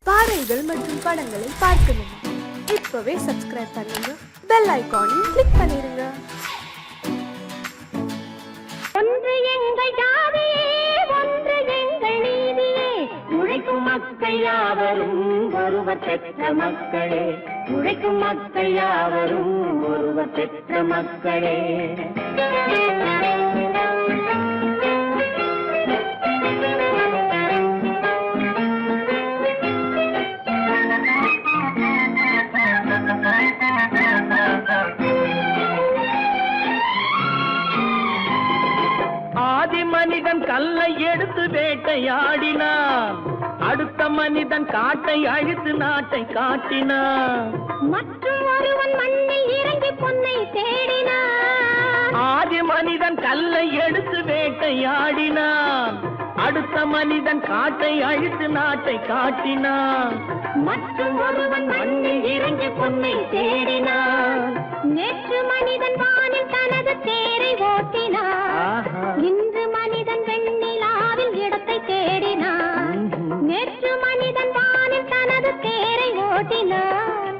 பாடல்கள் மற்றும் படங்களை பார்க்கணுமா? இப்பவே சப்ஸ்கிரைப் பண்ணுங்க, பெல் ஐகானையும் கிளிக் பண்ணிருங்க. ஒன்று எங்கள் ஜாதியே, ஒன்று எங்கள் நீதியே, உழைக்கும் மக்கள் யாவரும் ஒருவர் பெற்ற மக்களே, உழைக்கும் மக்கள் யாவரும் ஒருவர் பெற்ற மக்களே. ஆதி மனிதன் கல்லை எடுத்து வேட்டையாடினான், அடுத்த மனிதன் காட்டை அழித்து நாட்டை காட்டினான். மற்றும் ஒருவன் மண்ணில் இறங்கி பொன்னை தேடினான். ஆதி மனிதன் கல்லை எடுத்து வேட்டையாடினான், அடுத்த மனிதன் காட்டை அழித்து நாட்டை காட்டினான். மற்றும் ஒருவன் மண்ணில் இறங்கி பொன்னை தேடினான். நேற்று மனிதன் வானில் தனது தேரை ஓட்டினான், இன்று மனிதன் வெண்ணிலாவில் இடத்தை தேடினான். நேற்று மனிதன் வானில் தனது தேரை ஓட்டினான்,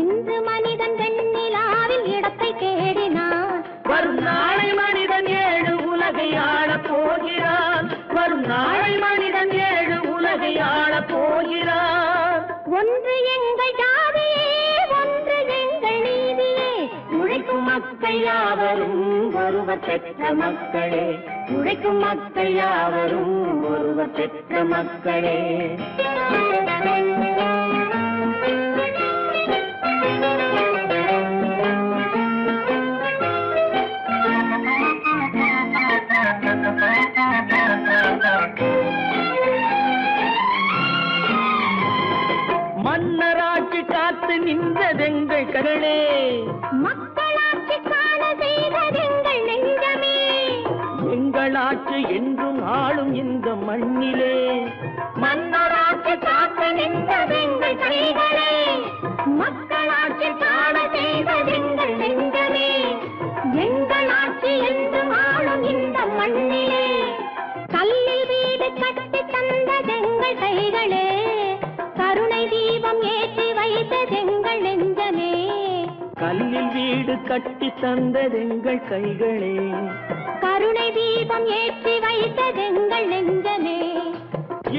இன்று மனிதன் வெண்ணிலாவில் இடத்தை தேடினான். வரும் நாளை மனிதன் ஏழு உலகை ஆளப் போகிறான், வரும் நாளை மனிதன் ஏழு உலகை ஆளப் போகிறான். ஒன்று எங்கள் ஜாதியே, ஒன்று எங்கள் நீதியே, உழைக்கும் மக்கள் யாவரும் ஒருவர் பெற்ற மக்களே, உழைக்கும் மக்கள் யாவரும் ஒருவர் பெற்ற மக்களே. மன்னராட்சி காத்து நின்றதெங்கள் கரளே, மக்களாட்சி காண செய்ததெங்கள் நெஞ்சமே, எங்களாட்சி என்றும் ஆளும் இந்த மண்ணிலே. மன்னராட்சி காத்து நின்றதெங்கள் கைகளே, மக்களாட்சி காண செய்ததெங்கள் நெஞ்சமே, எங்களாட்சி என்றும் ஆளும் இந்த மண்ணிலே. கல்லில் வீடு கட்டி தந்ததெங்கள் கைகளே, கருணை தீபம் ஏற்றி வைத்ததெங்கள் நெஞ்சமே. கல்லில் வீடு கட்டி தந்ததெங்கள் கைகளே, கருணை தீபம் ஏற்றி வைத்ததெங்கள் நெஞ்சமே.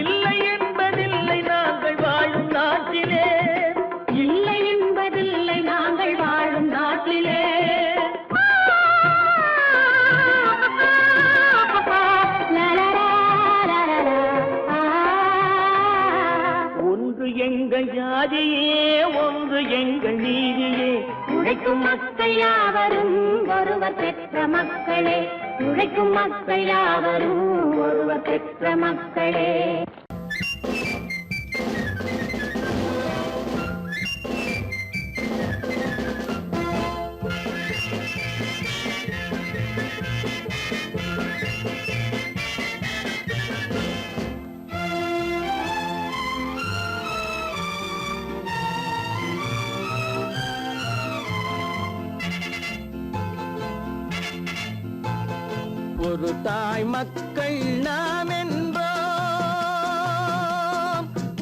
இல்லை என்பதில்லை நாங்கள் வாழும் நாட்டிலே, இல்லை என்பதில்லை நாங்கள் வாழும் நாட்டிலே. ஒன்று எங்கள் ஜாதியே, ஒன்று எங்கள் நீதியே, உழைக்கும் மக்கள் யாவரும் ஒருவர் பெற்ற மக்களே, உழைக்கும் மக்கள் யாவரும் ஒருவர் பெற்ற மக்களே. ஒரு தாய் மக்கள் நாம் என்போம்,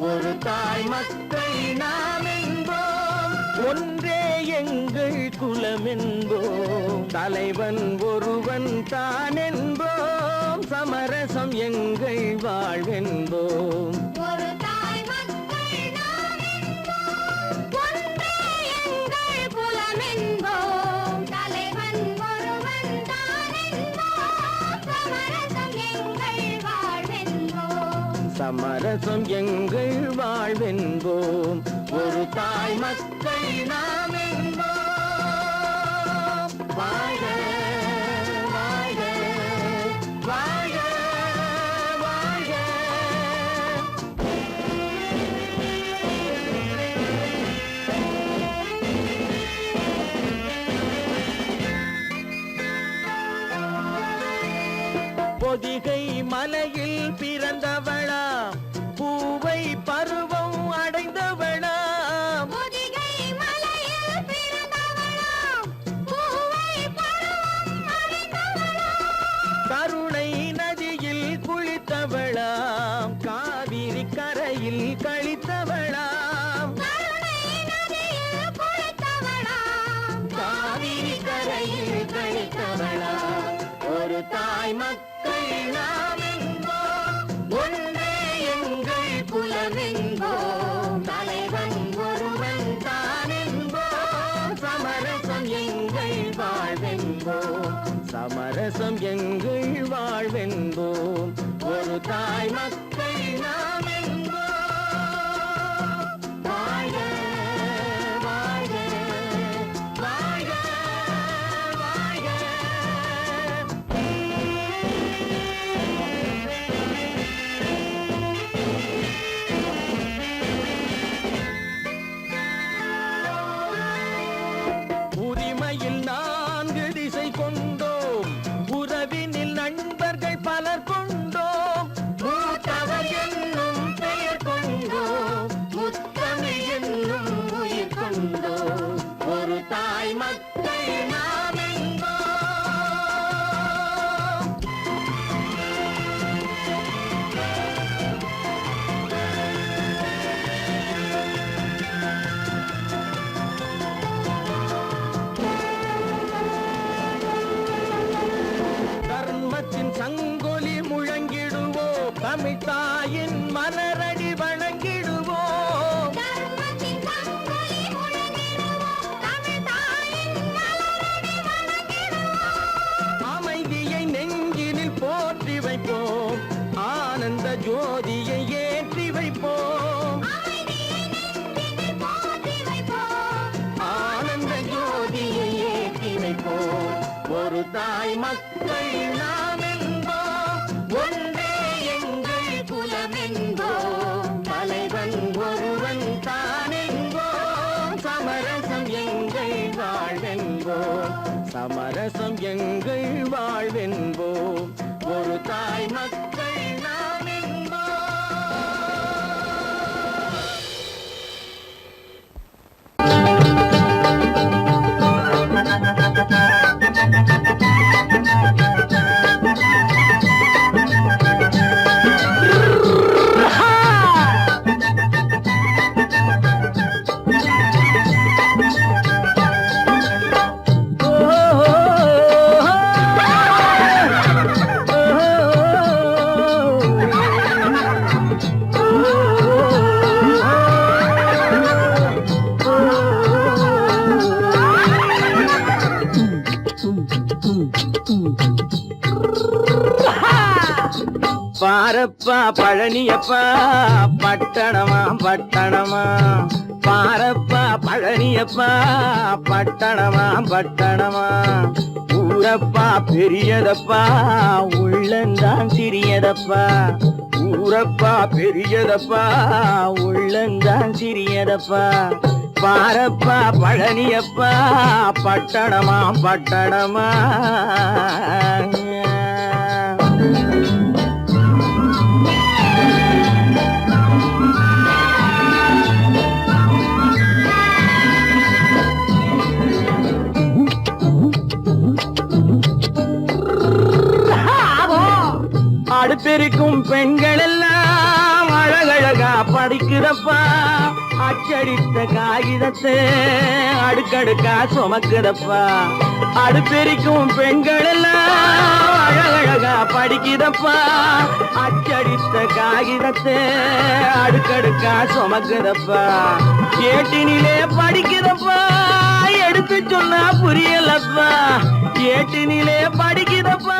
ஒரு தாய் மக்கள் நாம் என்போம், ஒன்றே எங்கள் குலம் என்போம், தலைவன் ஒருவன் தான் என்போம், சமரசம் எங்கள் வாழ்வென்போம். ஒரு தாய் மக்கள் நாம் என்போம், ஒன்றே எங்கள் குலம் என்போம், தலைவன் ஒருவன் தான் என்போம், சமரசம் எங்கள் வாழ்வென்போம். சமரசம் எங்கள் வாழ்வென்போம், ஒரு தாய் மக்கள் நாம் என்போம். வாழ்க வாழ்க வாழ்க வாழ்க. பொதிகை மலையில் பிறந்தவளா, பூவை பருவம் அடைந்தவளா, பொதிகை மலையில் பிறந்தவளாம், பூவை பருவம் தாய் மக்கள் நாம் என்போம் ஒன்றே எங்கள் குலமென்போம் தலைவன் ஒருவன் தான் என்போம் சமரசம் எங்கள் வாழ்வென்போம் சமரசம் எங்கள் வாழ்வென்போம் ஒரு தாய் மக்கள் நாம் என்போம் வாழ்க வாழ்க வாழ்க வாழ்க உரிமையில் 4 திசை கொண்டோம் உறவினில் நண்பர்கள் பலர் கொண்டோம் மூத்தவர் என்னும் பெயர் கொண்டோம் முத்தமிழ் என்னும் உயிர் கொண்டோம் ஒரு தாய் மக்கள் நாம் என்போம் தர்மத்தின் சங்கொலி முழங்கிடுவோம் தமிழ் தாயின் மலரடி வணங்கிடுவோம் தர்மத்தின் சங்கொலி முழங்கிடுவோம் தமிழ் தாயின் மலரடி வணங்கிடுவோம் அமைதியை நெஞ்சினில் போற்றி வைப்போம் ஆனந்த ஜோதியை ஏற்றி வைப்போம் அமைதியை நெஞ்சினில் போற்றி வைப்போம் ஆனந்த ஜோதியை ஏற்றி வைப்போம் ஒரு தாய் மக்கள் நாம் என்போம் ஒன்றே எங்கள் குலமென்போம் தலைவன் ஒருவன் தான் என்போம் சமரசம் எங்கள் வாழ்வென்போம் சமரசம் எங்கள் வாழ்வென்போம் ஒரு தாய் மக்கள் நாம் என்போம் பாரப்பா பழனியப்பா பட்டணமா பட்டணமா பாரப்பா பழனியப்பா பட்டணமா பட்டணமா ஊரப்பா பெரியதப்பா உள்ளந்தான் சிறியதப்பா ஊரப்பா பெரியதப்பா உள்ளந்தான் சிறியதப்பா பாரப்பா பழனியப்பா பட்டணமா பட்டணமா அடுத்திருக்கும் பெண்கள் எல்லாம் அழகழகா படிக்குதப்பா அச்சடித்த காகிதத்தை அடுக்கடுக்கா சுமக்குதப்பா அடுத்திருக்கும் பெண்கள் எல்லாம் அழகழகா படிக்குதப்பா அச்சடித்த காகிதத்தை அடுக்கடுக்கா சுமக்குதப்பா ஏட்டினிலே படிக்குதப்பா எடுத்து சொன்னா புரியலப்பா ஏட்டினிலே படிக்குதப்பா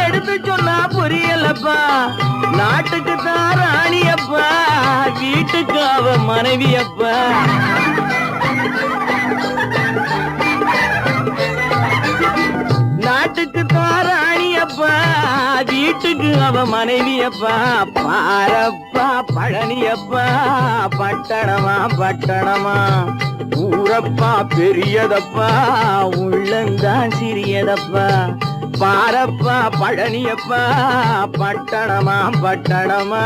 எடுத்து சொன்னா புரியலப்பா நாட்டுக்கு தான் ராணியப்பா வீட்டுக்கு அவ மனைவியப்பா நாட்டுக்கு தான் ராணியப்பா வீட்டுக்கு அவ மனைவியப்பா பாரப்பா பழனியப்பா பட்டணமா பட்டணமா ஊரப்பா பெரியதப்பா உள்ளந்தான் சிறியதப்பா பாரப்பா பழனியப்பா பட்டணமா பட்டணமா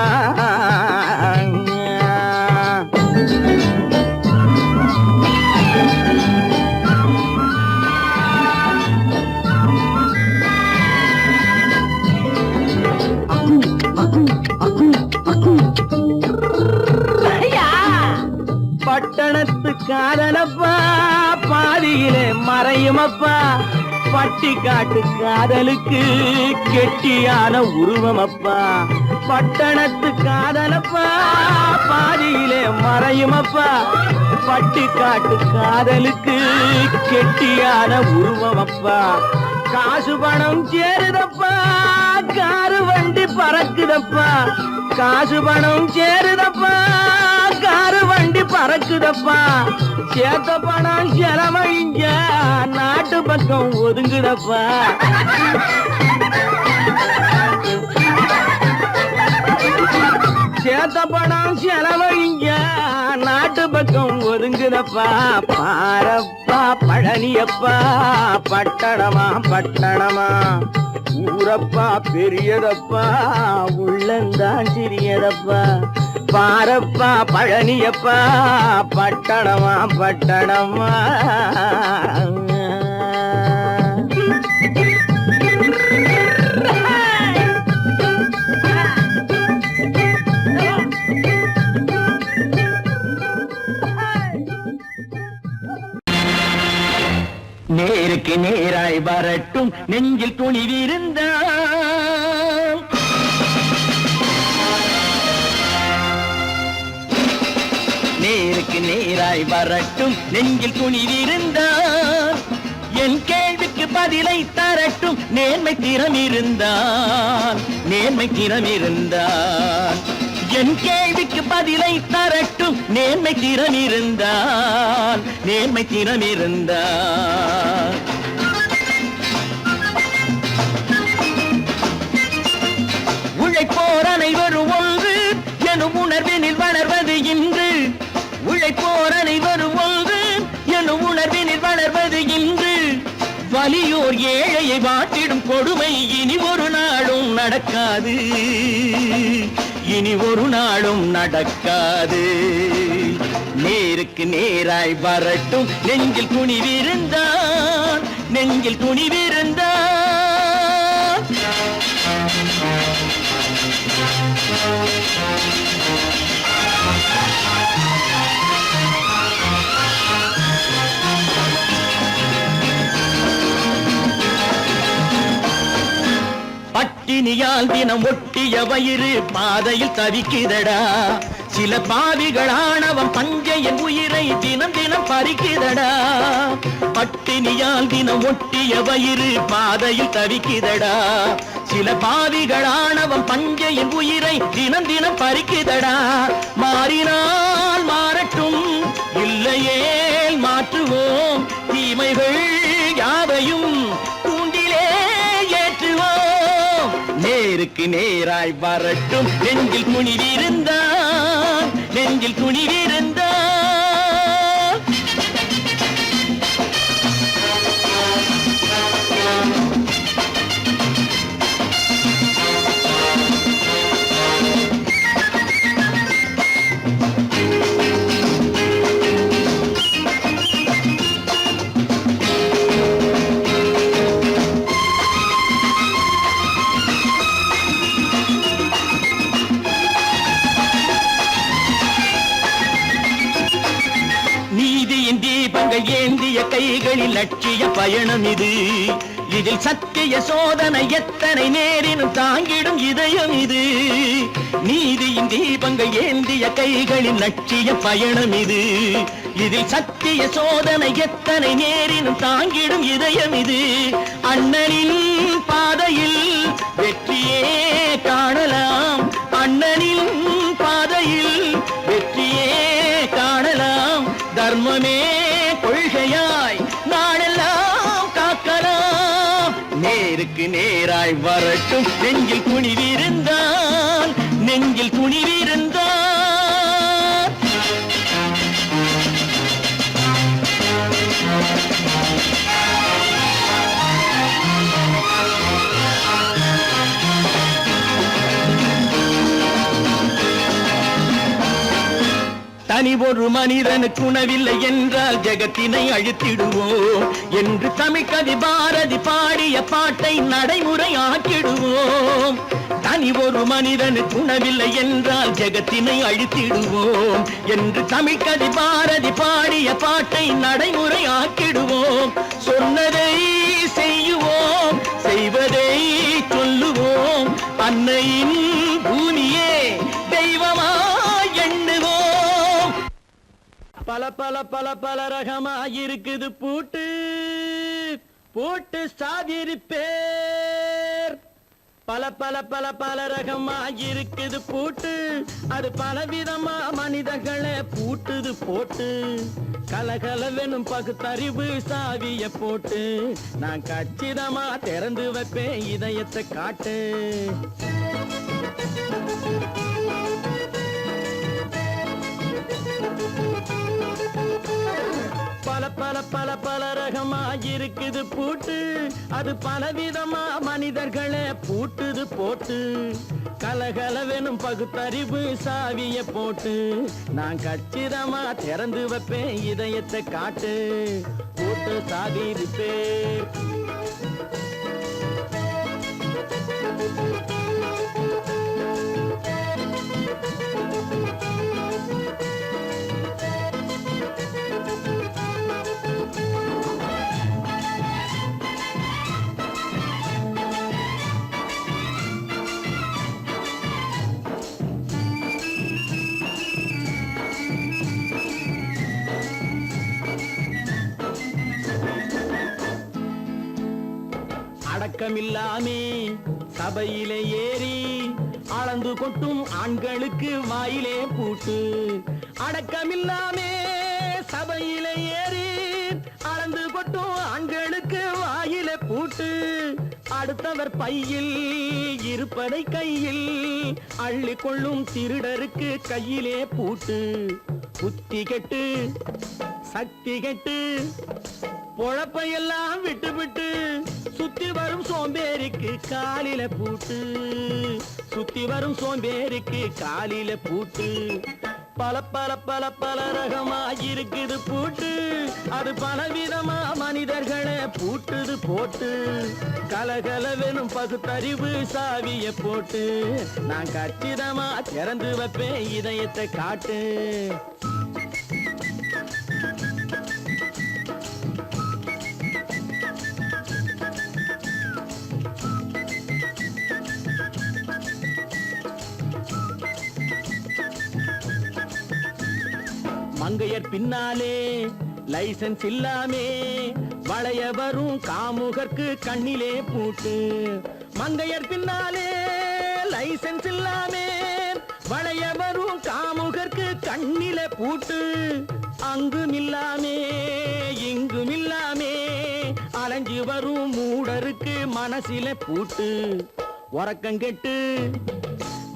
பட்டணத்து காதலப்பா பாதியிலே மறையுமப்பா பட்டி காட்டு காதலுக்கு கெட்டியான உருவமப்பா பட்டணத்து காதலப்பா பாதியிலே மறையுமப்பா பட்டி காட்டு காதலுக்கு கெட்டியான உருவமப்பா காசு பணம் சேருதப்பா காரு வண்டி பறக்குதப்பா காசு பணம் சேருதப்பா காரு வண்டி பறக்குதப்பா சேத்த பணம் செலவழிஞ்ச நாட்டு பக்கம் ஒதுங்குதப்பா சேத்த பணம் செலவழிஞ்ச நாட்டு பக்கம் ஒதுங்குதப்பா பாரப்பா பழனியப்பா பட்டணமா பட்டணமா ஊரப்பா பெரியதப்பா உள்ளந்தான் சிறியதப்பா பாரப்பா பழனியப்பா பட்டணமா பட்டணமா நேருக்கு நேராய் வரட்டும் நெஞ்சில் துணிவிருந்தான் நேருக்கு நேராய் வரட்டும் நெஞ்சில் துணிவிருந்தான் என் கேள்விக்கு பதிலை தரட்டும் நேர்மை திறம் இருந்தான் நேர்மை திறம் இருந்தான் என் கேள்விக்கு பதிலை தரட்டும் நேர்மை திறம் இருந்தான் நேர்மை திறம் இருந்தான் உழைப்போர் அனைவரும் ஒன்று எனும் உணர்வினில் வளர்வது இன்று உழைப்போர் அனைவரும் ஒன்று எனும் உணர்வினில் வளர்வது இன்று வலியோர் ஏழையை வாட்டிடும் கொடுமை இனி ஒரு நாளும் நடக்காது இனி ஒரு நாளும் நடக்காது நேருக்கு நேராய் வரட்டும் நெஞ்சில் துணிவிருந்தான் நெஞ்சில் துணிவிருந்தான் பட்டினியால் தினம் ஒட்டிய வயிறு பாதையில் தவிக்குதடா சில பாவிகளானவன் பஞ்சையின் உயிரை தினம் தினம் பறிக்குதடா பட்டினியால் தினம் ஒட்டிய வயிறு பாதையில் தவிக்குதடா சில பாவிகளானவன் பஞ்சையின் உயிரை தினம் தினம் பறிக்குதடா மாறினால் மாறட்டும் இல்லையே மாற்றுவோம் தீமைகள் யாவையும் தூண்டிலே ஏற்றுவோம் நேருக்கு நேராய் வரட்டும் நெஞ்சில் துணிவிருந்தான் நெஞ்சில் துணிவிருந்தான் ஏந்திய கைகளில் லட்சிய பயணம் இது இதில் சத்திய சோதனை எத்தனை நேரினும் தாங்கிடும் இதயம் இது நீதியின் தீபங்கள் ஏந்திய கைகளில் லட்சிய பயணம் இது இதில் சத்திய சோதனை எத்தனை நேரினும் தாங்கிடும் இதயம் இது அண்ணனின் பாதையில் வெற்றியே காணலாம் அண்ணனின் பாதையில் வெற்றியே காணலாம் தர்மமே கொள்கையாய் நாடெல்லாம் காக்கலாம் நேருக்கு நேராய் வரட்டும் நெஞ்சில் துணிவிருந்தான் நெஞ்சில் துணிவிருந்தான் தனி ஒரு மனிதனுக்கு உணவில்லை என்றால் ஜெகத்தினை அழித்திடுவோம் என்று தமிழ் கவி பாரதி பாடிய பாட்டை நடைமுறை ஆக்கிடுவோம் தனி ஒரு மனிதனுக்கு உணவில்லை என்றால் ஜெகத்தினை அழித்திடுவோம் என்று தமிழ் கவி பாரதி பாடிய பாட்டை நடைமுறை ஆக்கிடுவோம். சொன்னதை செய்யுவோம், செய்வதை சொல்லுவோம். அன்னையின் பூமியே தெய்வமா எண்ணுவோம். பல பல பல பல ரகமா இருக்குது பூட்டு, பூட்டு சாதிருப்பேர். பல பல பல பல ரகமா இருக்குது பூட்டு, அது பலவிதமா மனிதர்களை பூட்டுது போட்டு. கலகலவெனும் பகுத்தறிவு சாவிய போட்டு நான் கச்சிதமா திறந்து வைப்பேன் இதயத்தை காட்டு. பல பல பல பல ரகமா இருக்குது பூட்டு, அது பலவிதமா மனிதர்களை பூட்டுது போட்டு. கலகலவெனும் பகுத்தறிவு சாவிய போட்டு நான் கச்சிதமா திறந்து வைப்பேன் இதயத்தை காட்டு. பூட்டு சாதிருப்பேன். அடக்கமில்லாமே சபையிலே ஏறி அளந்து கொட்டும் ஆண்களுக்கு வாயிலே பூட்டு. அடக்கமில்லாமே சபையிலே ஏறி அளந்து கொட்டும் ஆண்களுக்கு வாயிலே பூட்டு. அடுத்தவர் பையில் இருப்பதை கையில் அள்ளி கொள்ளும் திருடருக்கு கையிலே பூட்டு. புத்தி கெட்டு சக்தி கெட்டு பொழப்பையெல்லாம் விட்டு விட்டு சுத்தி வரும் சோம்பேறிக்கு காலில பூட்டு. சுத்தி வரும் சோம்பேறிக்கு காலில பூட்டு. பல பல பல பல ரகமா இருக்குது பூட்டு, அது பலவிதமா மனிதர்களை பூட்டுது போட்டு. கலகலவெனும் பகுத்தறிவு சாவிய போட்டு நான் கச்சிதமா திறந்து வைப்பேன் இதயத்தை காட்டு. மங்கையர் பின்னாலே லைசன்ஸ் இல்லாமே வளைய வரும் காமுகர்க்கு கண்ணிலே பூட்டு. மங்கையர் பின்னாலே லைசன்ஸ் இல்லாமே வளைய வரும் காமுகர்க்கு கண்ணிலே பூட்டு. அங்கும் இல்லாமே இங்கும் இல்லாமே அலைஞ்சு வரும் மூடருக்கு மனசிலே பூட்டு. உறக்கங்கெட்டு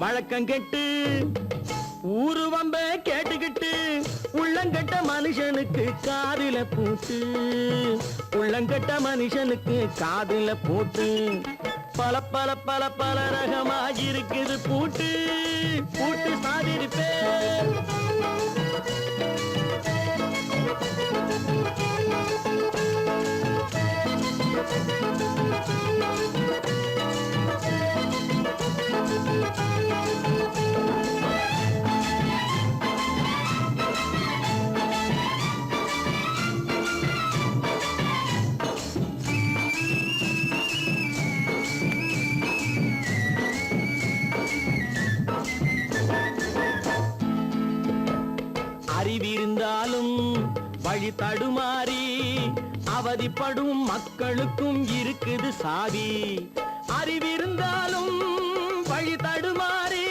வழக்கங்கெட்டு ஊரு வம்ப கேட்டுக்கிட்டு உள்ளங்கட்ட மனுஷனுக்கு காதில பூட்டு. உள்ளங்கட்ட மனுஷனுக்கு காதில போட்டு. பல பல பல பல ரகமா இருக்குது பூட்டு, பூட்டு சாதிருப்பேன். அறிவிருந்தாலும் வழி தடுமாறி அவதிப்படும் மக்களுக்கும் இருக்குது சாவி. அறிவிருந்தாலும் வழி தடுமாறி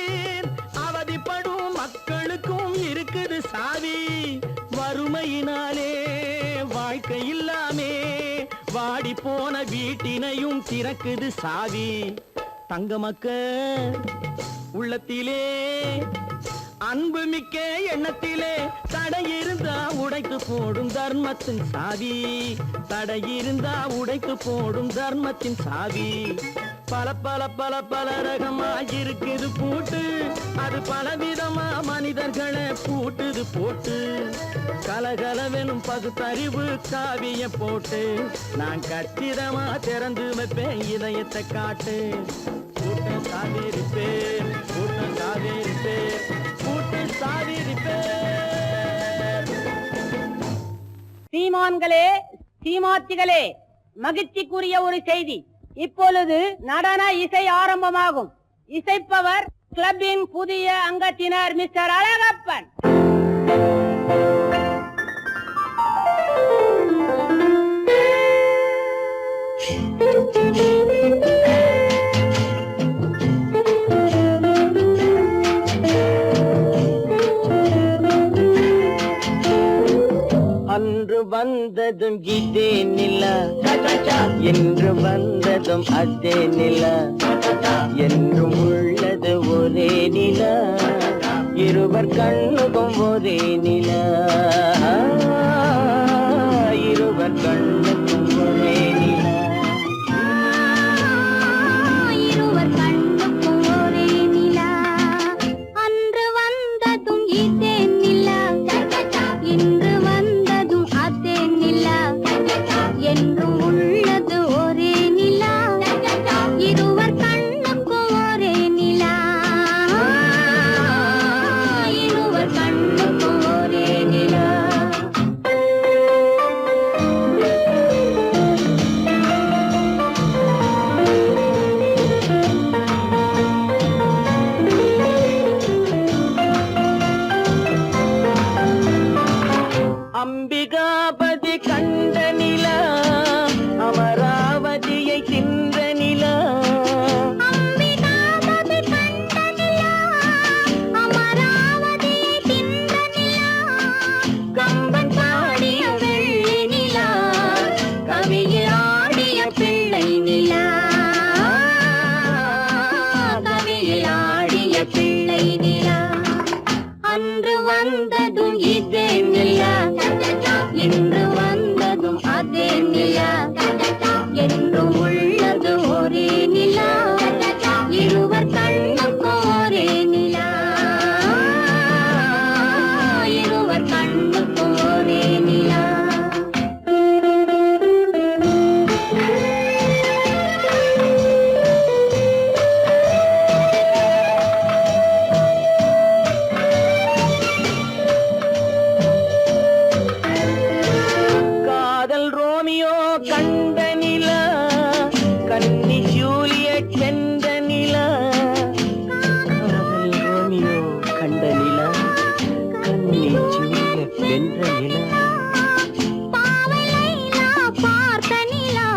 அவதிப்படும் மக்களுக்கும் இருக்குது சாவி. வறுமையினாலே வாழ்க்கை இல்லாமே வாடி போன வீட்டினையும் திறக்குது சாவி. தங்க மக்க உள்ளத்திலே அன்பு மிக்க எண்ணத்திலே தடை இருந்தா உடைத்து போடும் தர்மத்தின் சாவி. தடை இருந்தா உடைத்து போடும் தர்மத்தின் சாவி. பல பல பல பல ரகமா இருக்குது பூட்டு, அது பலவிதமா மனிதர்களை பூட்டுது போட்டு. கலகலவெனும் பகுத்தறிவு காவிய போட்டு நான் கச்சிதமா திறந்து வைப்பேன் இதயத்தை காட்டு. கூட்டம் சாதி ரிப்பேர், கூட்டம் சாதி ரிப்பேர், கூட்டம் சாதி ரிப்பேர். சீமான்களே, சீமாத்திகளே, மகிழ்ச்சிக்குரிய ஒரு செய்தி. இப்பொழுது நடன இசை ஆரம்பமாகும். இசைப்பவர் கிளப்பின் புதிய அங்கத்தினர் மிஸ்டர் அழகப்பன். அன்று வந்ததும் இதே நிலா, என்று வந்ததும் அதே நிலா, என்றும் உள்ளது ஒரே நிலா, இருவர் கண்ணுக்கும் ஒரே நிலா, இருவர் கண்ணுக்கும் ஒரே நிலா. இருவர் கண்ணுக்கும் ஒரே நிலா. அன்று வந்ததும் இதே நிலா, இன்று வந்ததும் அதே நிலா, என்றும் உள்ளது ஒரே நிலா, இருவர் கண்ணுக்கும் ஒரே நிலா, இருவர் கண்ணுக்கும் ஒரே நிலா. அம்பிகாபதி கண்ட நிலா, அமராவதியை தின்ற நிலா, அம்பிகாபதி கண்ட நிலா, அமராவதியை தின்ற நிலா, கம்பன் பாடிய வெள்ளி நிலா, கவியில் ஆடிய பிள்ளை நிலா, கவியில் ஆடிய பிள்ளை நிலா. அன்று வந்ததும் இதே நிலா, இன்று வந்ததும் அதே நிலா, என்றும் உள்ளது ஒரே நிலா, இருவர் கண்ணுக்கும் ஒரே நிலா, இருவர் கண்ணுக்கும் ஒரே நிலா. காதல் ரோமியோ கண்ட நிலா, கன்னி ஜூலியட் வென்ற நிலா, காதல் ரோமியோ கண்ட நிலா, கன்னி ஜூலியட் வென்ற நிலா. பாவை லைலா பார்த்த நிலா,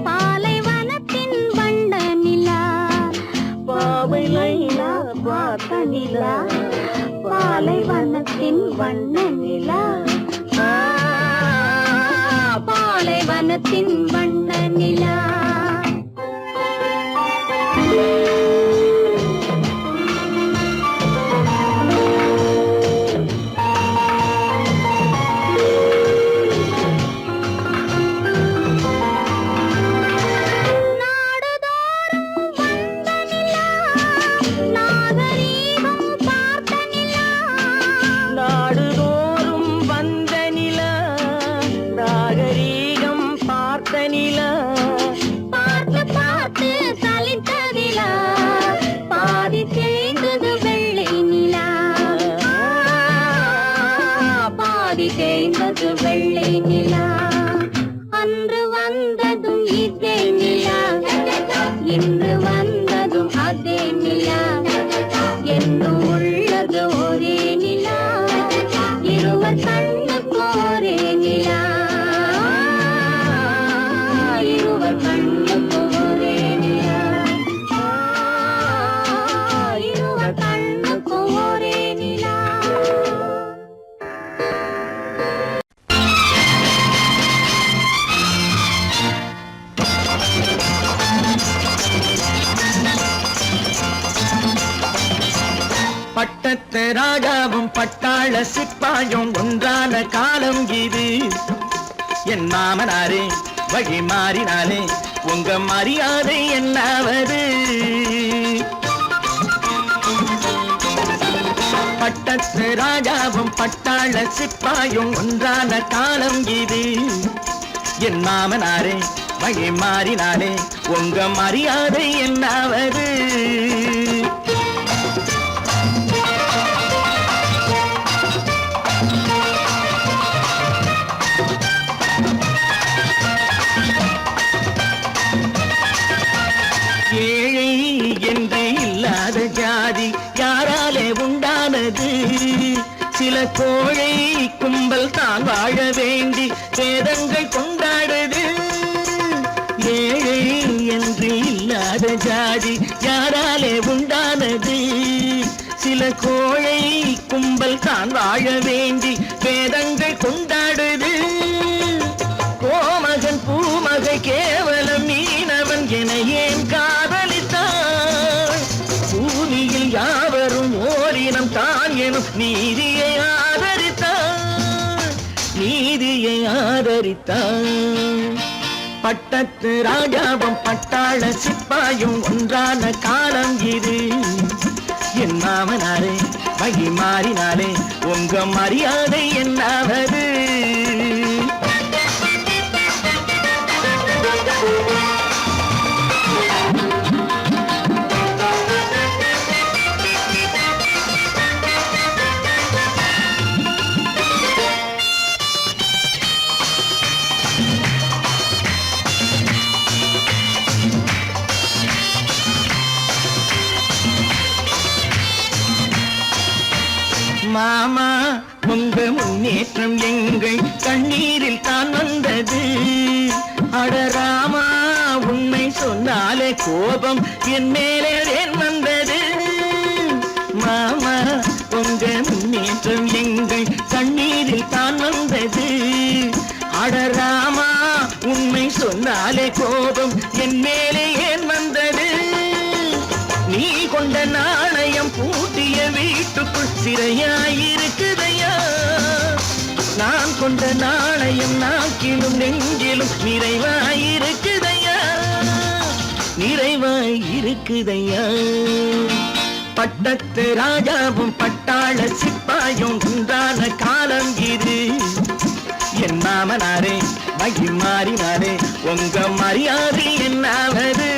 பாலைவனத்தின் வண்ட நிலா, பாவை லைலா பார்த்த நிலா, பாலைவனத்தின் வண்ண நிலா, பாலைவனத்தின் வண்ண நிலா. நாடுதோறும் வந்த நிலா, நாகரீகம் பார்த்த நிலா, நாடுதோறும் வந்த நிலா, நாகரீகம் பார்த்த நிலா, பார்த்து பார்த்து சலித்ததிலா, பாதி தேய்ந்தது வெள்ளை நிலா, பாதி தேய்ந்தது வெள்ளை நிலா. அன்று வந்ததும் இதே நிலா, இன்று வந்ததும் அதே நிலா, என்றும் உள்ளது ஒரே நிலா, இருவர் கண்ணுக்கும் ஒரே நிலா, இருவர் கண்ணுக்கும் ஒரே நிலா, இருவர் கண்ணுக்கும் ஒரே நிலா. பட்டத்து ராஜாவும் பட்டாள சிப்பாயும் ஒன்றான காலம் இது. என் மாமனாரே வழி மாறினாலே உங்க மரியாதை என்னாவது? பட்டத்து ராஜாவும் பட்டாள சிப்பாயும் ஒன்றான காலம் இது. என் மாமனாரே வழி மாறினாலே உங்க மரியாதை என்னாவது? ஏழை என்று இல்லாத ஜாதி யாராலே உண்டானது? சில கோழை கும்பல் தான் வாழ வேண்டி வேதங்கள் கொண்டாடுது. ஏழை என்று இல்லாத ஜாதி யாராலே உண்டானது? சில கோழை கும்பல் தான் வாழ வேண்டி வேதங்கள் கொண்டாடுது. கோமகன் பூமகை கேவலம் மீனவன் என ஏன் காதலித்தான்? பூமியில் யாவரும் ஓரினம் தான் எனும் நீதியை ஆதரித்தான், நீதியை ஆதரித்தான். பட்டத்து ராஜாவும் பட்டாள சிப்பாயும் ஒன்றான காலம் இது. என் மாமனாரே வழி மாறினாலே உங்க மரியாதை என்னாவது? மாமா உங்க முன்னேற்றம் எங்கள் கண்ணீரில் தான் வந்தது. அடராமா உண்மை சொன்னாலே கோபம் என் மேலே ஏன் வந்தது? மாமா உங்க முன்னேற்றம் எங்கள் கண்ணீரில் தான் வந்தது. அடராமா உண்மை சொன்னாலே கோபம் என் மேலே ஏன் வந்தது? நீ கொண்ட நாணயம் பூட்டிய வீட்டுக்குள் சிறையாயிருக்குதையா? நான் கொண்ட நாணயம் நாக்கிலும் நெஞ்சிலும் நிறைவாயிருக்குதையா, நிறைவாயிருக்குதையா. பட்டத்து ராஜாவும் பட்டாள சிப்பாயும் உண்டான காலம் இது. என் மாமனாரே வழி மாறினாரே உங்க மரியாதை என்னாவது?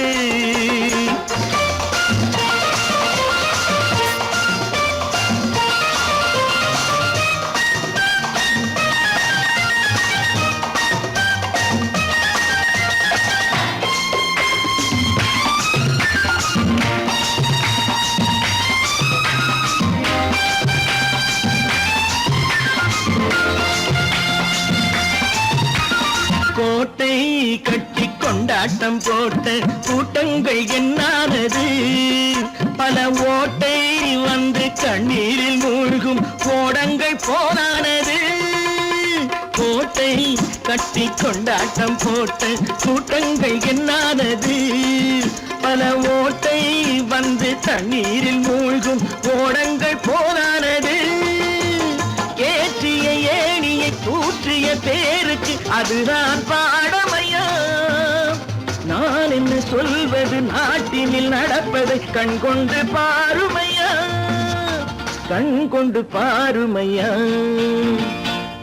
கோட்டை கட்டி கொண்டாட்டம் போட்ட கூட்டங்கள் என்னானது? பல ஓட்டை வந்து கண்ணீரில் மூழ்கும் ஓடங்கள் போனானது. கோட்டை கட்டி கொண்டாட்டம் போட்ட கூட்டங்கள் என்னானது? பல ஓட்டை வந்து தண்ணீரில் மூழ்கும் ஓடங்கள் போனானது. ஏற்றிய ஏணியை தூற்றிய பேருக்கு அதுதான் பாடமையா? நான் என்ன சொல்வது? நாட்டினில் நடப்பதை கண் கொண்டு பாருமையா, கண் கொண்டு பாருமையா.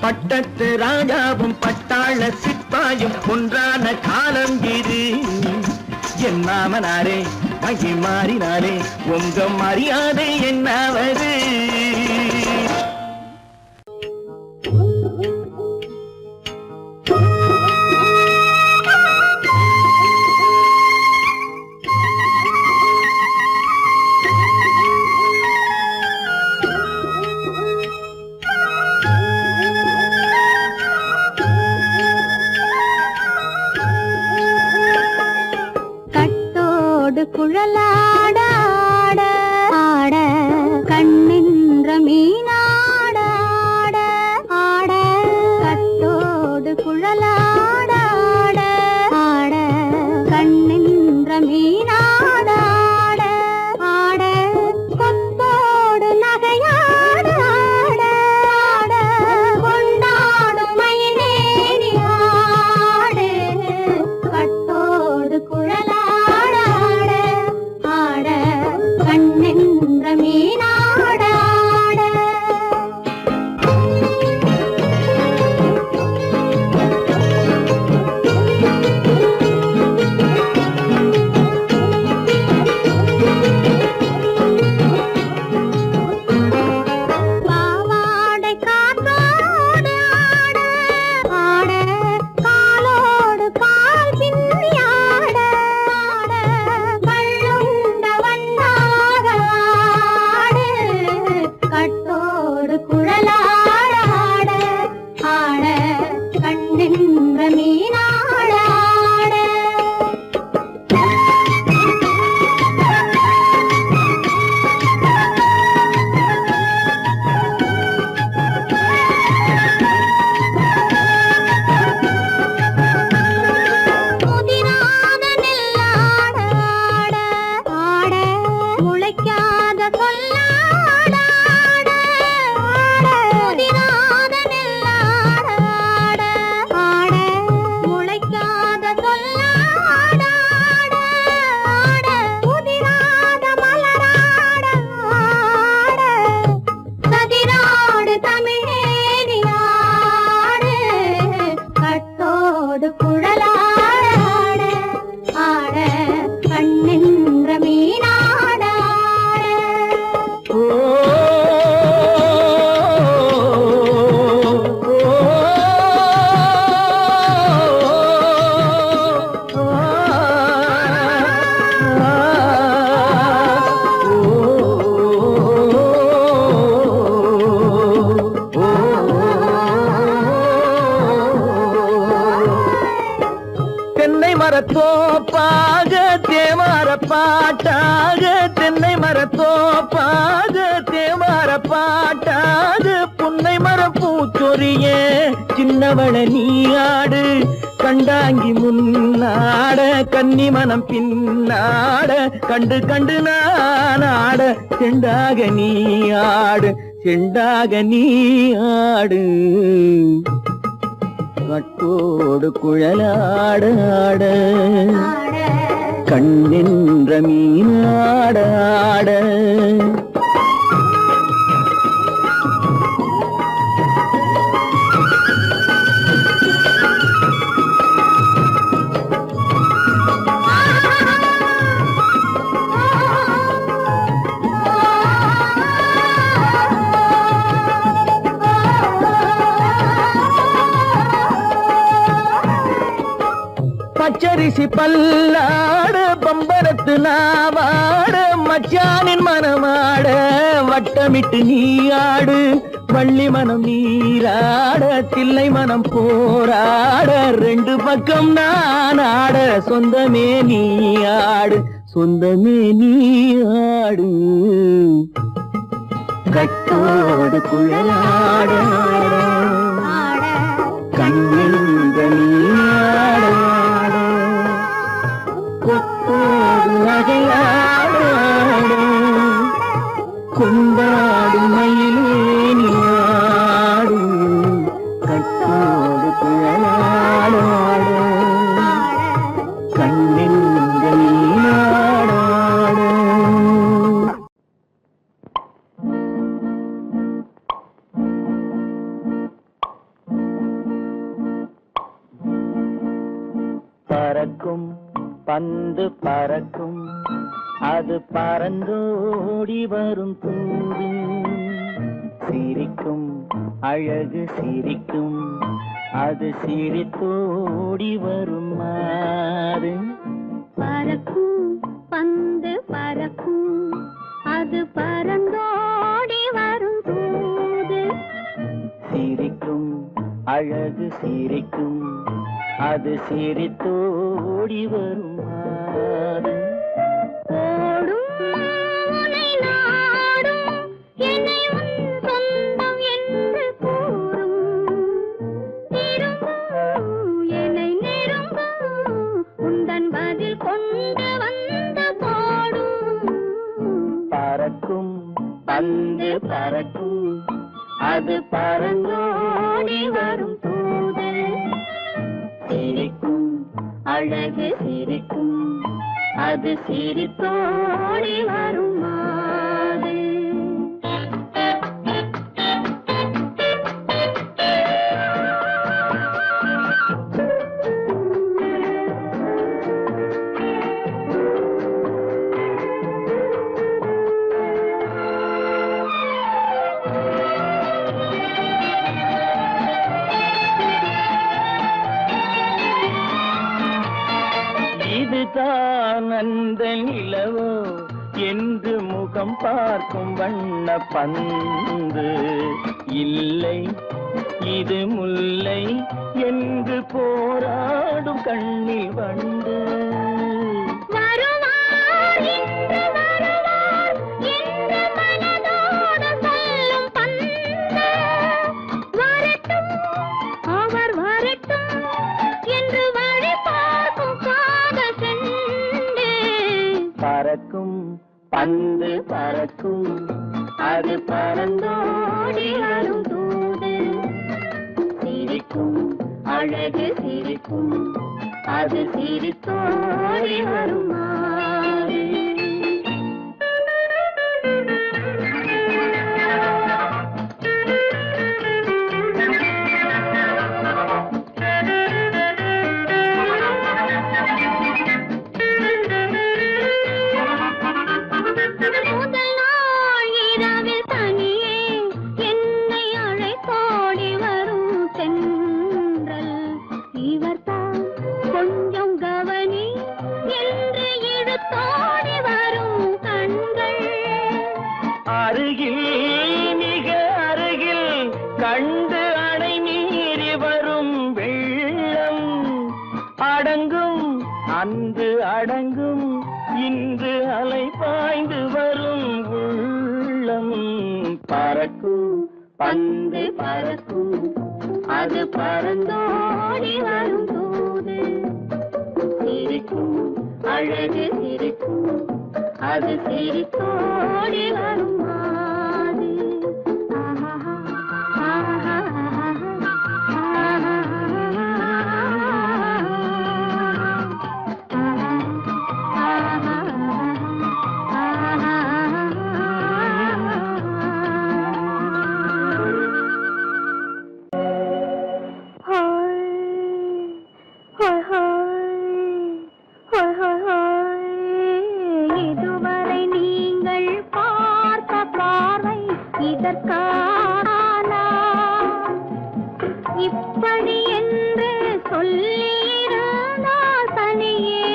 பட்டத்து ராஜாவும் பட்டாள சிப்பாயும் ஒன்றான காலம் இது. என் மாமனாரே வழி மாறினாரே உங்க மரியாதை என்னாவது? கட்டோடு குழலாட ஆட ஆட கண்ணின் பாட்டாக தென்னை மரத்தோப்பாக தேவார பாட்டாக புன்னை மர பூச்சொரிய சின்னவள நீயாடு கண்டாங்கி முன்னாட கன்னி மனம் பின்னாட கண்டு கண்டு நானாட செண்டாக நீயாடு செண்டாக நீயாடு கட்டோடு குழலாடாட கண்ணென்ற மீனாடாட பச்சரிசி பல்லாட பம்பரத்து நாவாட மச்சானின் மனமாட வட்டமிட்டு நீயாடு வள்ளி மனம் நீராட தில்லை மனம் போராட ரெண்டு பக்கம் நானாட சொந்தமே நீயாடு சொந்தமே நீயாடு கட்டோடு குழலாட கண்ணென்ற நீயாட கொத்தோடு நகையாட கொண்டாடு மயிலே நீயாடு கட்டோடு குழலாட கண்ணென்ற நீயாட பறக்கும் பந்து பறக்கும் அது பறந்தோடி வரும் தூது சிரிக்கும் அழகு சிரிக்கும் அது சிரித்தோடி வரும் மாறு பறக்கும் பந்து பறக்கும் அது பறந்தோடி வரும் தூது சிரிக்கும் அழகு சிரிக்கும் அது சிரித்தோடி வரும் மாறு ஓடும் உன்னை நாடும் என்னை உன் சொந்தம் என்று கூறும் திரும்பும் என்னை நெருங்கும் உந்தன் பதில் கொண்டு வந்து போடும் பறக்கும் பந்து பறக்கும் அது பறந்தோடி வரும் தூது சிரிக்கும் அழகு சிரிக்கும் அது சிரித்தோடி வரும் மாது இதுதான் அந்த நிலவோ என்று முகம் பார்க்கும் வண்ண பந்து இல்லை இது முல்லை என்று போராடும் கண்ணில் வண்டு வருவார் இன்று வருவார் என்று மனதோடு சொல்லும் பந்து வரட்டும் அவர் வரட்டும் என்று வழி பார்க்கும் காதல் செண்டு பறக்கும் பந்து பறக்கும் அது பறந்தோடி வரும் தூது சிரிக்கும் அழகு சிரிக்கும் அது சிரித்தோடி வரும் மாறு முதல் நாள் இரவில் தனியே என்னை அழைத்தோடி வரும் தென்றல் இவர்தான் கொஞ்சம் கவனி என்று இழுத்தோடி வரும் கண்கள் அருகில் மிக அருகில் கண்டு அணை மீறி வரும் வெள்ளம் அடங்கும் அன்று அடங்கும் இன்று அலை பாய்ந்து வரும் உள்ளம் பறக்கும் பந்து பறக்கும் அது பறந்தோடி வரும் போது சிரிக்கும் அழகு சிரிக்கும் அது சிரித்தோடி வரும் மாது. ஆஹா, ஆஹா, இதுவரை நீங்கள் பார்த்த பார்வை இதற்கானா இப்படி என்று சொல்லியிருந்தால் தனியே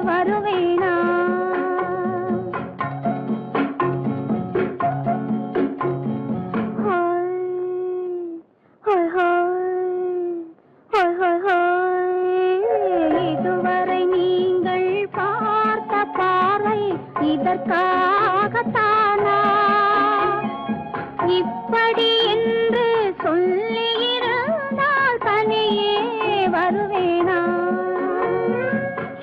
வருவேனா? இதுவரை நீங்கள் பார்த்த பார்வை இதற்காகத்தானா இப்படி என்று சொல்லியிருந்தால் தனியே வருவேனா?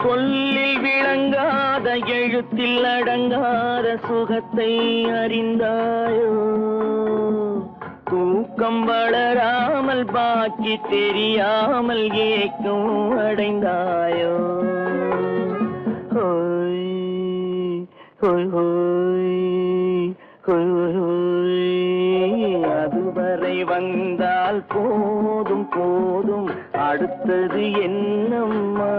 சொல்லில் விளங்காத எழுத்தில் அடங்காத சுகத்தை அறிந்தாயோ தூக்கம் வளராமல் பாக்கி தெரியாமல் ஏக்கம் அடைந்தாயோ ஹோய் ஹோய் ஹோய் ஹோய் ஹோய் அதுவரை வந்தால் போதும் போதும் அடுத்தது என்னம்மா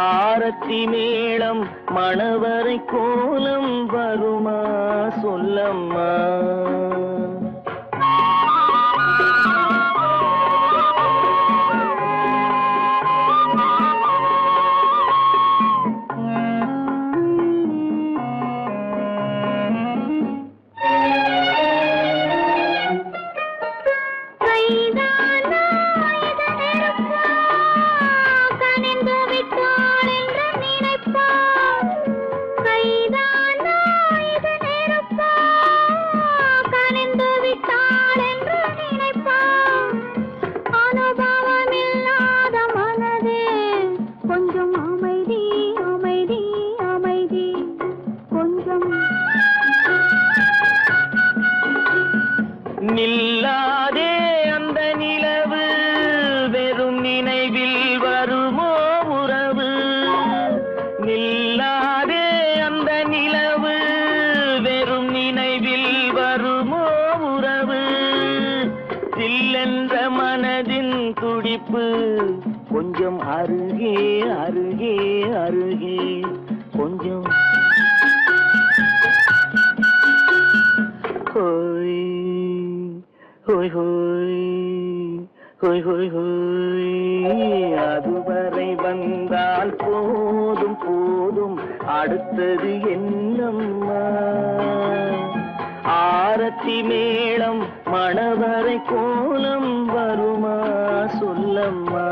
ஆரத்தி மேளம் மணவரை கோலம் வருமா சொல்லம்மா நில்லாதே அந்த நிலவு வெறும் நினைவில் வருமோ உறவு நில்லாதே அந்த நிலவு வெறும் நினைவில் வருமோ உறவு சில்லென்ற மனதின் துடிப்பு கொஞ்சம் அருகே அருகே அருகே கொஞ்சம் ஹோய் ஹோய் ஹோய் ஹோய் ஹோய் ஹோய் அதுவரை வந்தால் போதும் போதும் அடுத்தது என்னம்மா ஆரத்தி மேளம் மணவரை கோலம் வருமா சொல்லம்மா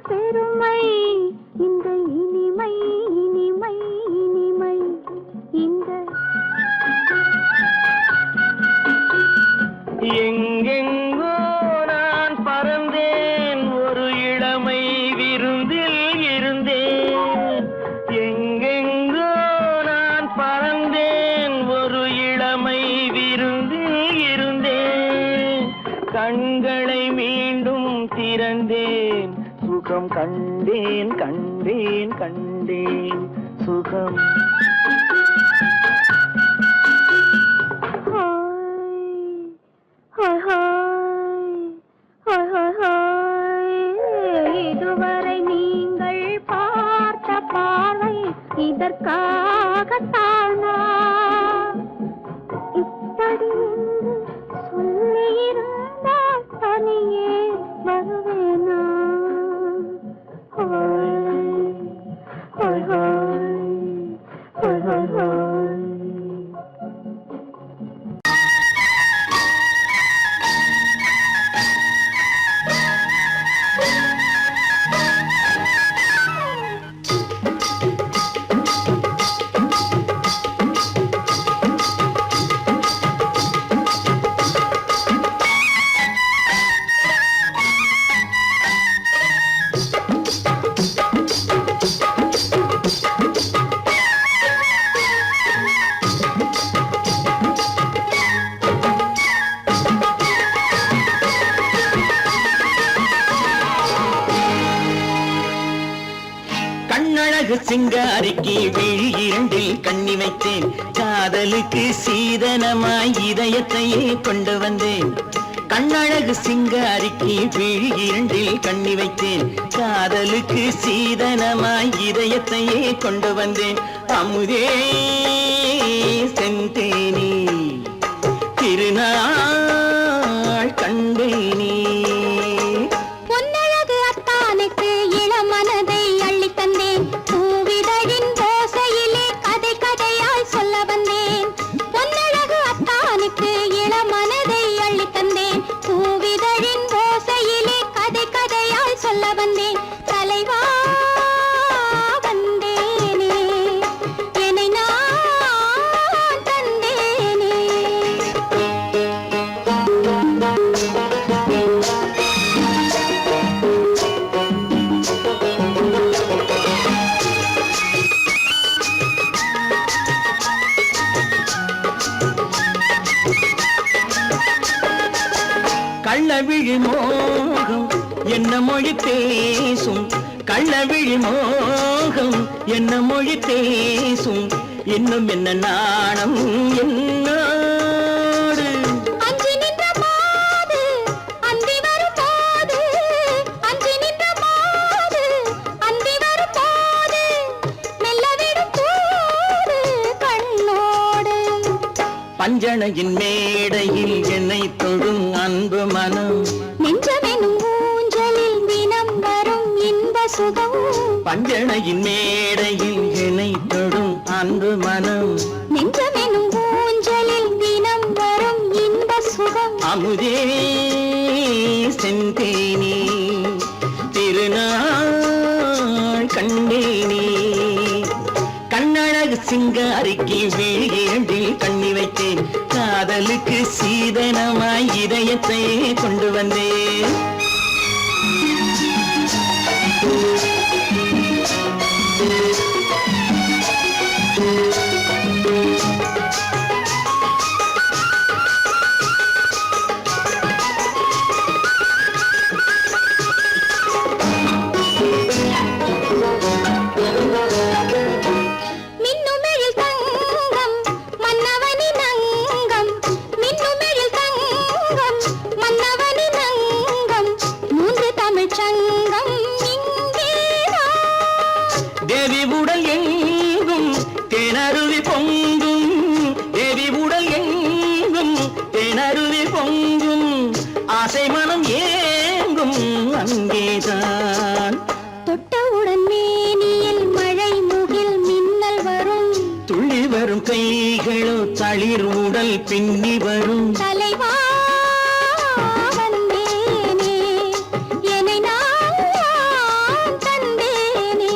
பெருமை இந்த இனிமை இனிமை இனிமை இந்த எங்கெங்கோ நான் பறந்தேன் ஒரு இளமை விருந்தில் இருந்தேன் எங்கெங்கோ நான் பறந்தேன் ஒரு இளமை விருந்தில் இருந்தேன் கண்களை மீண்டும் திறந்தேன் சுகம் கண்டேன் கண்டேன் கண்டேன் சுகம் இதுவரை நீங்கள் பார்த்த இதற்காகத்தானா இப்படி என்று சொல்லியிருந்தால் தனியே வருவேனா? ஹோய் ஹோய் ஹோய் ஹோய் ஹோய். கண்ணழகு சிங்காரிக்கு விழி இரண்டில் கண்ணி வைத்தேன், காதலுக்கு சீதனமாய் இதயத்தையே கொண்டு வந்தேன். கண்ணழகு சிங்காரிக்கு விழி இரண்டில் கண்ணி வைத்தேன், காதலுக்கு சீதனமாய் இதயத்தையே கொண்டு வந்தேன். அமுதே செந்தேனே திருநாள் கண்டேனே. பொன்னழகு அத்தானுக்கு இளமனதை அள்ளித் தந்தேன், பூவிதழின் ஓசையிலே கதை கதையாய் சொல்ல வந்தேன். பொன்னழகு அத்தானுக்கு இளமனதை அள்ளித் தந்தேன், பூவிதழின் ஓசையிலே கதை கதையாய் சொல்ல வந்தேன். தலைவா வந்தேனே, என்னை நான் தந்தேனே. கள்ளவிழி மோகம் என்ன மொழி பேசும், கள்ளவிழி மோகம் என்ன மொழி பேசும், இன்னும் என்ன நாணம் என்னோடு. அஞ்சி நின்ற மாது அந்தி வரும் போது, அஞ்சி நின்ற மாது அந்தி வரும் போது, மெல்ல விடும் போது கண்ணோடு. பஞ்சணையின் மேடையில் என்னை தொழும் அன்பு மனம், நெஞ்சமெனும் ஊஞ்சலில் தினம் வரும் இன்ப சுகம். பஞ்சணையின் மேடையில் என்னை தொழும் அன்பு மனம், நெஞ்சமெனும் ஊஞ்சலில் தினம் வரும் இன்ப சுகம். அமுதே செந்தேனே திருநாள் கண்டேனே. கண்ணழகு சிங்காரிக்கு விழி இரண்டில் கண்ணி வைத்தேன், காதலுக்கு சீதனமாய் இதயத்தை கொண்டு வந்தேன். மின்னுமெழில் தங்கம் மன்னவனின் அங்கம், மின்னுமெழில் தங்கம் மன்னவனின் அங்கம், மூன்று தமிழ்ச் சங்கம் இங்கேதான். தேவி உடல் எங்கும் தேனருவி பொங்கும், தேவி உடல் எங்கும் தேனருவி பொங்கும், ஆசை மனம் ஏங்கும் அங்கேதான். தொட்டவுடன் மேனியில் மழை முகில் மின்னல் வரும், துள்ளி வரும் கைகளோ தளிர் உடல் பின்னி வரும். தலைவா வந்தேனே, என்னை நான் தந்தேனே.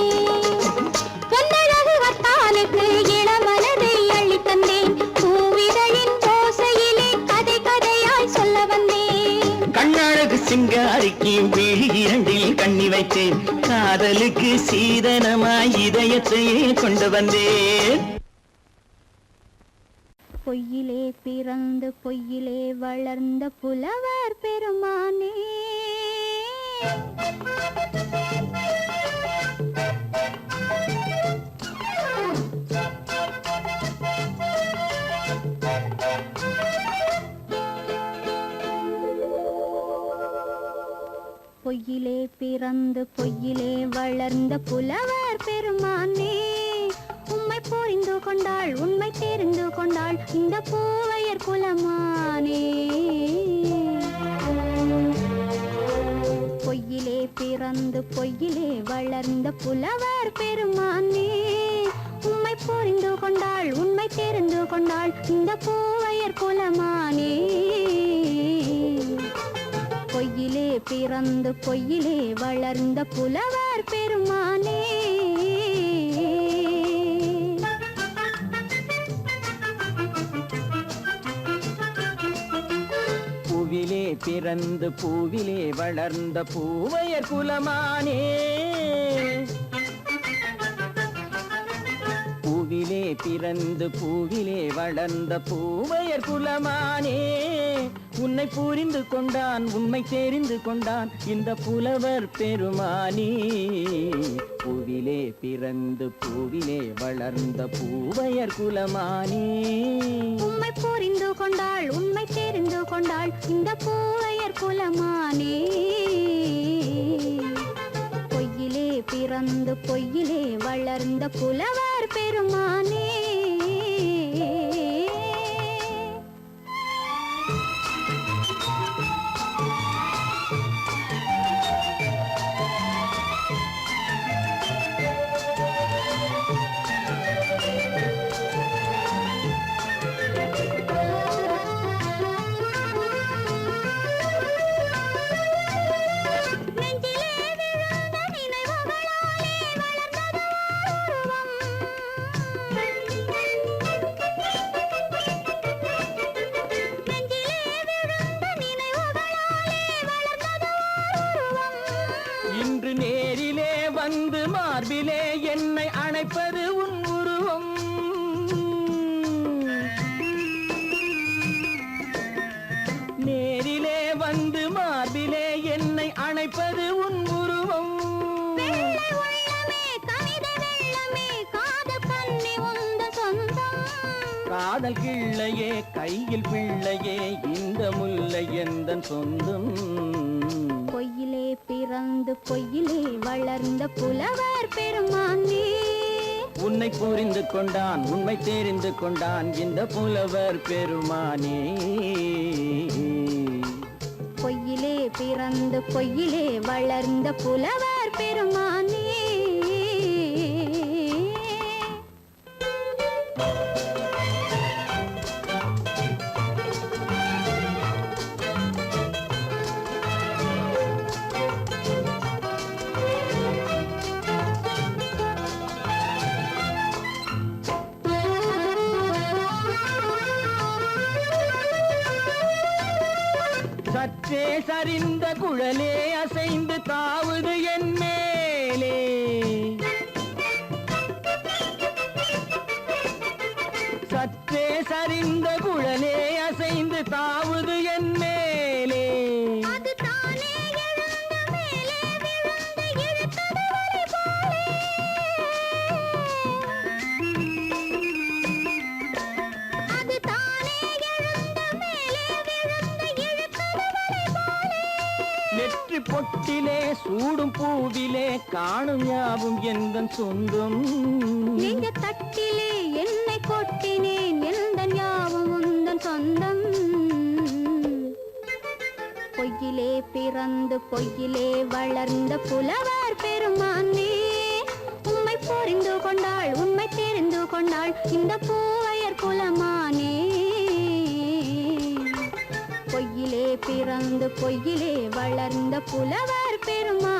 பொன்னழகு வத்தானுக்கு இளமனதை அள்ளித் தந்தேன், பூவிதழின் ஓசையிலே கதை கதையாய் சொல்ல வந்தேன். கண்ணழகு சிங்காரிக்கு விழி இரண்டில் கண்ணி வைத்தேன், காதலுக்கு சீதனமாய் இதயத்தையே கொண்டு வந்தேன். பொய்யிலே பிறந்து பொய்யிலே வளர்ந்த புலவர் பெருமானே, பொய்யிலே பிறந்து பொய்யிலே வளர்ந்த புலவர் பெருமானே, உம்மை புரிந்து கொண்டாள் உண்மை தெரிந்து கொண்டாள் இந்த பூவையர் குலமானே. பொய்யிலே பிறந்து பொய்யிலே வளர்ந்த புலவர் பெருமானே. உண்மை புரிந்து கொண்டாள் உண்மை தெரிந்து கொண்டாள் இந்த பூவையர் குலமானே. பொய்யிலே பிறந்து பொய்யிலே வளர்ந்த புலவர் பெருமானே. பூவிலே பிறந்து பூவிலே வளர்ந்த பூவையர் குலமானே. பூவிலே பிறந்து பூவிலே வளர்ந்த பூவையர் குலமானே. உன்னை புரிந்து கொண்டான் உண்மை தெரிந்து கொண்டான் இந்த புலவர் பெருமானே. பூவிலே பிறந்து பூவிலே வளர்ந்த பூவையர் குலமானே. உண்மை புரிந்து கொண்டாள் உண்மை தெரிந்து கொண்டாள் இந்த பூவையர் குலமானே. பொய்யிலே பிறந்து பொய்யிலே வளர்ந்த புலவர் பெருமானே. இன்று நேரிலே வந்து மார்பிலே என்னை அணைப்பது உன் உருவம். நேரிலே வந்து மார்பிலே என்னை அணைப்பது உன் உருவம். காதல் கிள்ளையே கையில் பிள்ளையே இந்த முல்லை எந்தன் சொந்தம். பொய்யிலே பிறந்து பொய்யிலே வளர்ந்த புலவர் பெருமானே. உன்னை புரிந்து கொண்டான் உண்மை தெரிந்து கொண்டான் இந்த புலவர் பெருமானே. பொய்யிலே பிறந்து பொய்யிலே வளர்ந்த புலவர் பெருமானே. சற்றே சரிந்த குழலே அசைந்து தாவுது என் மேலே. சற்றே சரிந்த குழலே அசைந்து தாவுது என் மேலே. நெற்றி பொட்டிலே சூடும் பூவிலே காணும் யாவும் எந்தன் சொந்தம். நெஞ்ச தட்டிலே என்னை கொட்டினேன் எந்தன் யாவும் உந்தன் சொந்தம். பொய்யிலே பிறந்து பொய்யிலே வளர்ந்த புலவர் பெருமானே. உண்மை புரிந்து கொண்டாள் உண்மை தெரிந்து கொண்டாள் இந்த பூவையர் குலமானே. பொய்யிலே பிறந்து பொய்யிலே வளர்ந்த புலவர் பெருமானே.